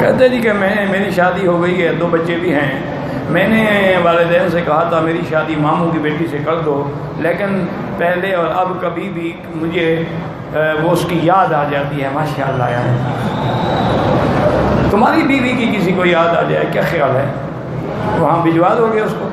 کہتے جی کہ میری شادی ہو گئی ہے، 2 بچے بھی ہیں، میں نے والدین سے کہا تھا میری شادی ماموں کی بیٹی سے کر دو، لیکن پہلے اور اب کبھی بھی مجھے وہ اس کی یاد آ جاتی ہے۔ ماشاء اللہ یار، تمہاری بیوی کی کسی کو یاد آ جائے کیا خیال ہے؟ وہاں بھجوا دو گے اس کو؟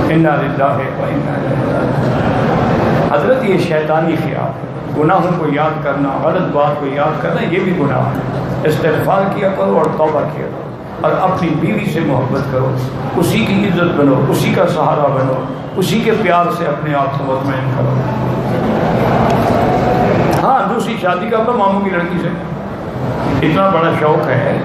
انا للہ و انا الیہ راجعون۔ حضرت یہ شیطانی خیال، گناہوں کو یاد کرنا، غلط بات کو یاد کرنا، یہ بھی گناہ ہے۔ استغفار کیا کرو اور توبہ کیا کرو، اور اپنی بیوی سے محبت کرو، اسی کی عزت بنو، اسی کا سہارا بنو، اسی کے پیار سے اپنے آپ کو مطمئن کرو۔ ہاں، دوسری شادی کر لو ماموں کی لڑکی سے، اتنا بڑا شوق ہے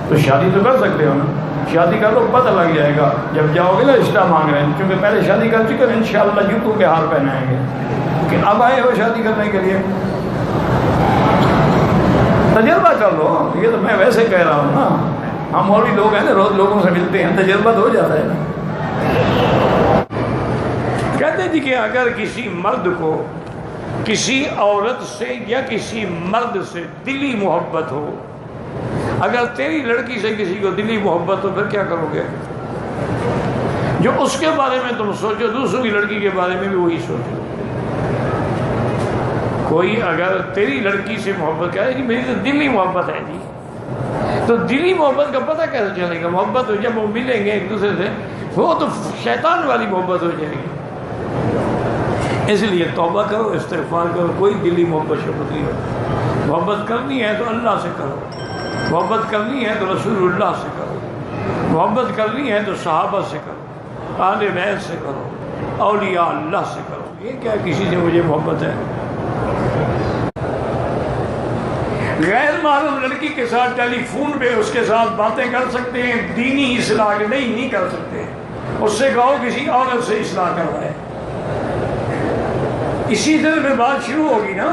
تو شادی تو کر سکتے ہو نا، شادی کر لو، پتہ لگ جائے گا جب جاؤ گے نا رشتہ مانگ رہے ہیں، کیونکہ پہلے شادی کر چکے ہیں، انشاءاللہ جوتوں کے ہار پہنائیں گے، کہ اب آئے ہو شادی کرنے کے لیے، تجربہ کر لو۔ یہ تو میں ویسے کہہ رہا ہوں نا، ہم اور بھی لوگ ہیں نا، روز لوگوں سے ملتے ہیں، تجربہ تو ہو جاتا ہے نا۔ کہتے جی کہ اگر کسی مرد کو کسی عورت سے یا کسی مرد سے دلی محبت ہو، اگر تیری لڑکی سے کسی کو دلی محبت ہو، پھر کیا کرو گے؟ جو اس کے بارے میں تم سوچو، دوسروں کی لڑکی کے بارے میں بھی وہی سوچو۔ کوئی اگر تیری لڑکی سے محبت کرے کہ میری تو دلی محبت ہے جی، تو دلی محبت کا پتہ کیسے چلے گا؟ محبت ہو جب وہ ملیں گے ایک دوسرے سے، وہ تو شیطان والی محبت ہو جائے گی۔ اس لیے توبہ کرو، استغفار کرو، کوئی دلی محبت شبت نہیں ہو۔ محبت کرنی ہے تو اللہ سے کرو، محبت کرنی ہے تو رسول اللہ سے کرو، محبت کرنی ہے تو صحابہ سے کرو، اہل بیت سے کرو، اولیاء اللہ سے کرو۔ یہ کیا کسی سے مجھے محبت ہے؟ غیر معلوم لڑکی کے ساتھ ٹیلی فون پہ اس کے ساتھ باتیں کر سکتے ہیں، دینی اصلاح نہیں کر سکتے، اس سے کہو کسی عورت سے اصلاح کروائے، اسی طرح میں بات شروع ہوگی نا۔